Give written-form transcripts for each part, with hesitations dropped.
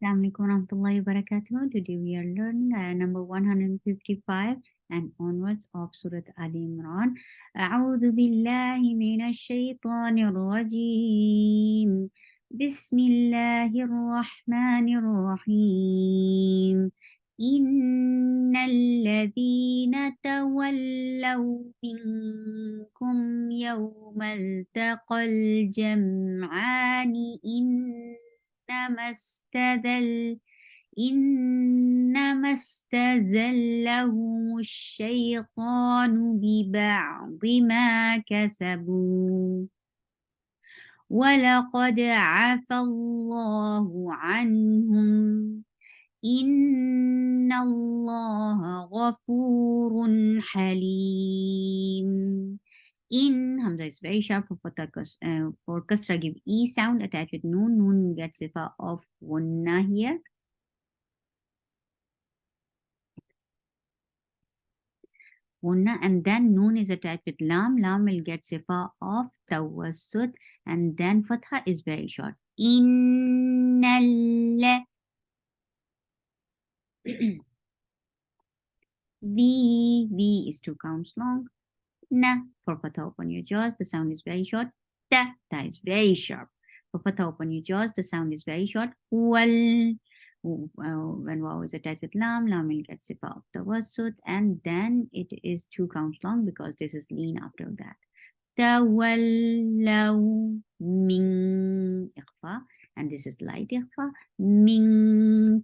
Assalamualaikum warahmatullahi wabarakatuh. Today we are learning ayah number 155 and onwards of Surah Ali Imran. أعوذ بالله من الشيطان الرجيم. بسم الله الرحمن الرحيم. إن الذين تولوا منكم يوم التقى الجمعان إنما استزلهم الشيطان ببعض ما كسبوا ولقد عفى الله عنهم إن الله غفور حليم. In Hamza is very sharp for Kasra give E sound attached with Noon. Noon gets sifa of Gunna here. Gunna, and then Noon is attached with Lam. Lam will get sifa of Tawassut, and then Fatha is very short. Innal V is 2 counts long. Na, for Fatha open your jaws, the sound is very short. Ta is very sharp. For Fatha open your jaws, the sound is very short. Wal, when Waw is attached with Lam, Lam will get sifa of Tawassut, and then it is 2 counts long because this is lean after that. Tawallaw min ikhfa, and this is light ikhfa. Minkum,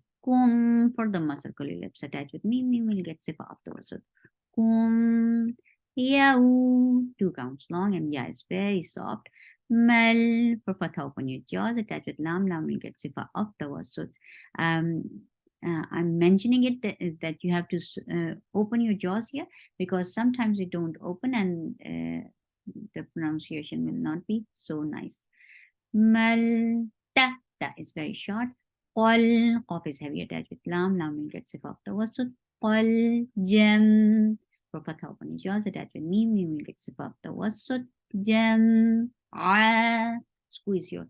for the circle lips attached with mim will get sifa of Tawassut. Kum, Yau, 2 counts long, and Ya is very soft. Mal, for Fatha open your jaws, attached with Lam, Lam will get sifa of Tawassut. I'm mentioning it that you have to open your jaws here because sometimes we don't open and the pronunciation will not be so nice. Mal, ta is very short. Qal, Qaf is heavy attached with Lam, Lam will get sifa of Tawassut. Qal, Jam, for Fatha open your jaws, attached with Mim, Mim will get sifa of Tawassut. Jam, squeeze your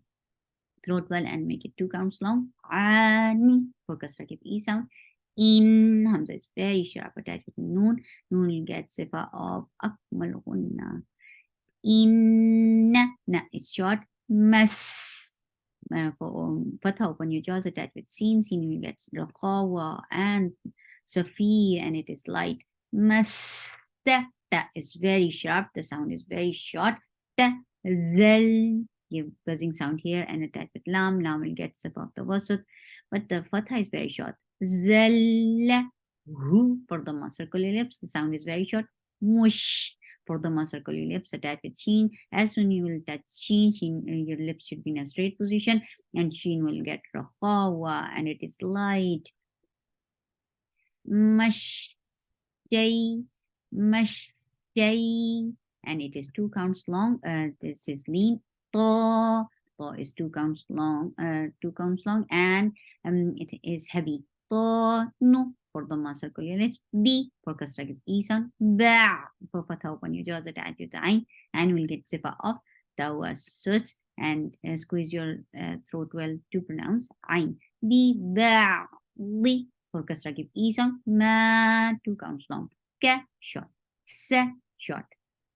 throat well and make it 2 counts long. Ani, for Kasra give E sound. In, Hamza is very sharp attached with Noon. Noon will get sifa of Akmal Gunna. Na is short. Mas, for Fatha open your jaws attached with Sin. Sin will get Raqawa and Safi, and it is light. Mas, ta is very sharp. The sound is very short. Ta, Zal, give buzzing sound here and attach with Lam. Lam will get sifa of Tawassut, but the Fatha is very short. Zalla, for the circular lips, the sound is very short. Mush, for the circular lips attached with Sheen. As soon you will touch Sheen, your lips should be in a straight position, and Sheen will get Rakhawa, and it is light. Mash, Mash, and it is 2 counts long. This is lean. To is 2 counts long. 2 counts long, and it is heavy. To no, for the circular lips. B for Kasra give E sound. Ba for Fatha open your jaws attached to the Ain, and we'll get sifa of Tawassut, and squeeze your throat well to pronounce Ain. B ba li for Kasra give E sound. Ma 2 counts long. Ka short. Sa short.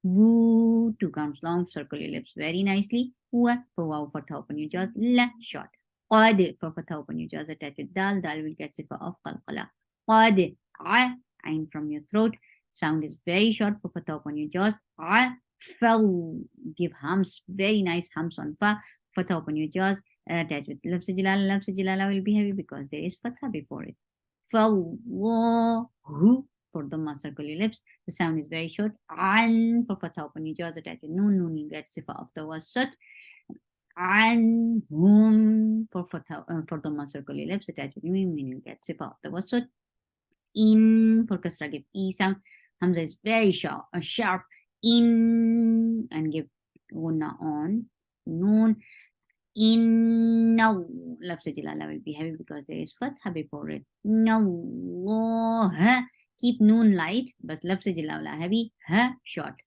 Woo 2 counts long. Circle your lips very nicely. Wa for Wow for Fatha open your jaws. La short. Qad for Fatha open your jaws attached with Dal. Dal will get sifa of Qalqala. Qad, Ain from your throat. Sound is very short for Fatha open your jaws. Fell, give hums, very nice hums on Fa. Fatha open your jaws. Attached with Lafz Jalala. Lafz Jalala will be heavy because there is Fatha before it. Fell, hu for the circular lips. The sound is very short. An for Fatha open your jaws attached with Noon. Noon you get sifa of Tawassut. An hum for Fatha for the circular lips attached with Mim. You get sifa of Tawassut. In for Kasra give E sound. Hamza is very sharp. In and give Gunna on. Noon. Inna, Lafz Jalala will be heavy because there is Fatha before it. Allah, keep Noon light, but Lafz Jalala heavy, ha short.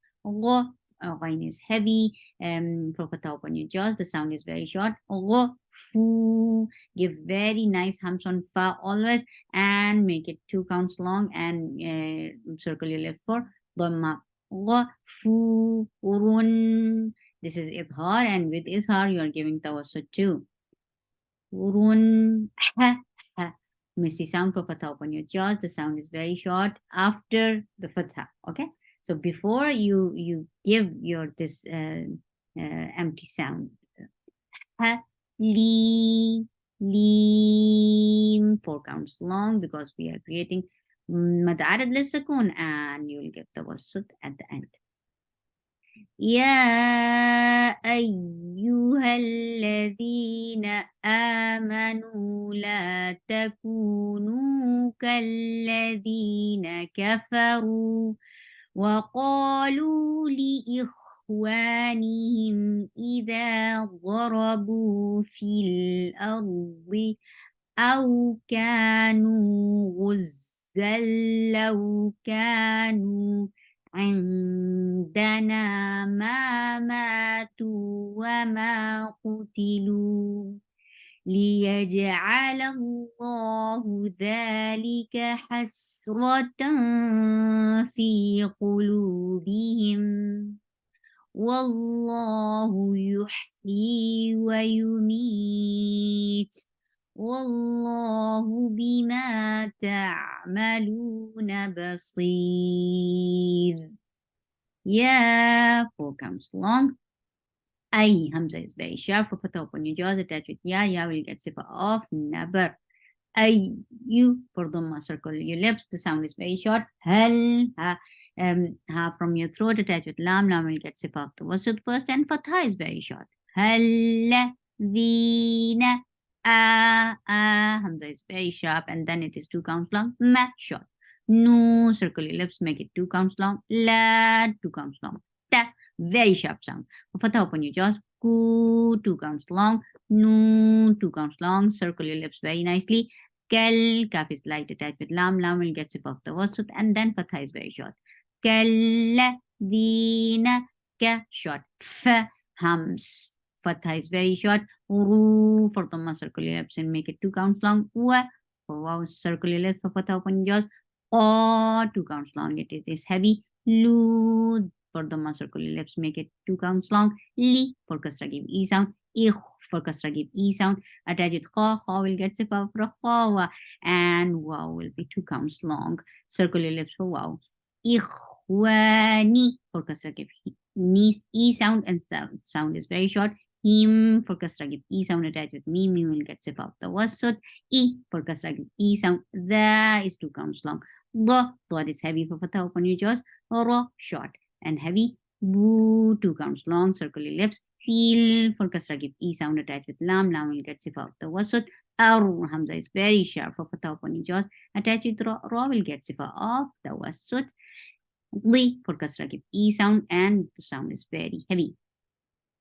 Ghain is heavy. For fatha open your jaws, the sound is very short. Fu. Give very nice hums on fa always and make it 2 counts long and circle your lip for dhamma. Ghafurun. This is idhar, and with izhar you are giving tawassut too. Run. Ha, ha. Misty sound for fatha open your jaws. The sound is very short after the fatha. Okay, so before you give your this empty sound. Ha, li, leem. 4 counts long because we are creating mad adad lisakun, and you will get tawassut at the end. يا أيها الذين آمنوا لا تكونوا كالذين كفروا وقالوا لإخوانهم إذا ضربوا في الأرض أو كانوا غزا لو كانوا عندنا ما ماتوا وما قتلوا ليجعل الله ذلك حسرة في قلوبهم والله يحيي ويميت والله بما تعملون بصير. Yeah, 4 counts long. Ay, Hamza is very sharp. For fatha open your jaws, attach with ya. Ya will get sifa off. Never. Ay, you for dhamma circle your lips. The sound is very short. Hal, ha from your throat, attach with lam. Lam will get sifa off the wasut first, and fatha is very short. Hal, dina, Hamza is very sharp, and then it is 2 counts long. Ma short. No, circle your lips, make it 2 counts long. La, 2 counts long. Ta, very sharp sound. For fatha open your jaws. Ku, 2 counts long. No, 2 counts long. Circle your lips very nicely. Kel, kaf is light attached with lam. Lam will get sip of the wasut, and then fatha is very short. Kalla, dina, ka, short. F, hums. Fatha is very short. Ru, for dhamma, circle your lips and make it 2 counts long. Wa, for wow, circle your lips for fatha open jaws. O, 2 counts long. It is heavy. Lu, for dhamma, circle your lips, make it 2 counts long. Li, for kasra, give e sound. Ich, for kasra, give e sound. Attach with kha, kha will get sifa for khawa, and wow will be 2 counts long. Circle your lips for wow. Ikhwani, for kasra, give e sound, and sound is very short. Him, for kasra, give e sound. Attach with me will get sifa of the wasut. E, for kasra, give e sound. The is 2 counts long. The is heavy for fatha open your jaws. Ra, short and heavy. Boo, 2 counts long. Circle your lips. Feel, for kasra, give e sound. Attached with lam. Lam will get sifa of the wasut. Ar, Hamza is very sharp for fatha open your jaws. Attached with ra, ra will get sifa of the wasut. Li, for kasra, give e sound, and the sound is very heavy.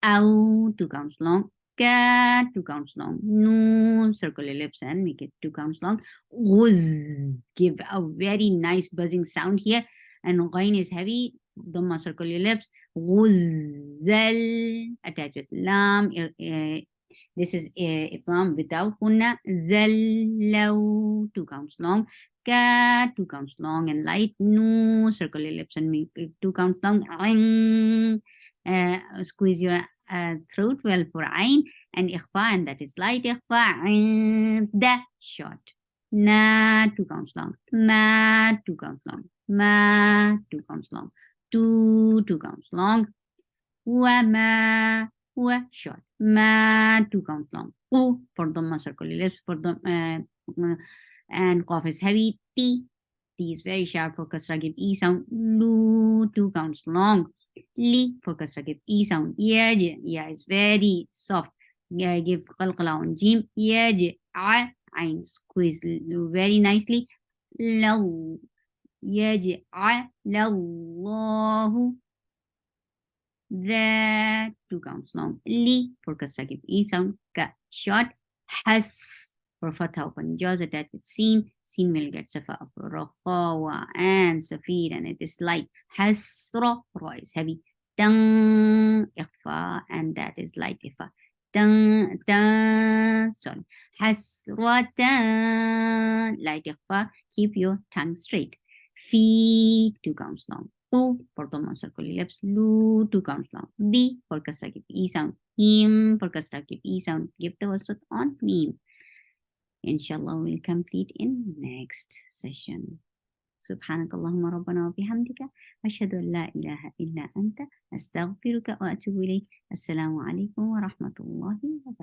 Ow, 2 counts long. Ka, 2 counts long. No, circle your lips and make it 2 counts long. Wuz, give a very nice buzzing sound here. And ghain is heavy. Dhamma, circle your lips. Wuzzal, attach with lam. This is itmam without hunna. Zallaw, 2 counts long. Ka, 2 counts long and light. No, circle your lips and make it 2 counts long. Squeeze your throat well for ain and ikhfa, and that is light ikhfa. Da, short. Na, 2 counts long. Ma, 2 counts long. Ma, 2 counts long. 2 counts long. Wa ma, wa, short. Ma, 2 counts long. U, for dhamma, circle your lips for the and cough is heavy. T is very sharp for kasra, give e sound. Lu, 2 counts long. Li, for kasra, give e sound. Yaj, yeah is very soft. Yeah, give qalqala on jim. Yaj, ain, squeeze very nicely. Law, yaj, lallahu. That, 2 counts long. Li, for kasra, give e sound. Ka, short. Has, for fatha open jaws attached with sin. Sin will get safa of rakhawa and safir, and it is light. Hasra, ra is heavy. Dang, ikhfa, and that is light ikhfa. Dang, dang, sorry. Hasratan, light ikhfa. Keep your tongue straight. Fi, 2 counts long. Tu, for the circular lips. Lu, 2 counts long. Bi, for kasra, keep E sound. Him, for kasra, keep E sound. Give the wasat on meme. Inshallah, we'll complete in next session. سبحانك اللهم ربنا وبحمدك أشهد أن لا إله إلا أنت أستغفرك وأتوب إليك السلام عليكم ورحمة الله وبركاته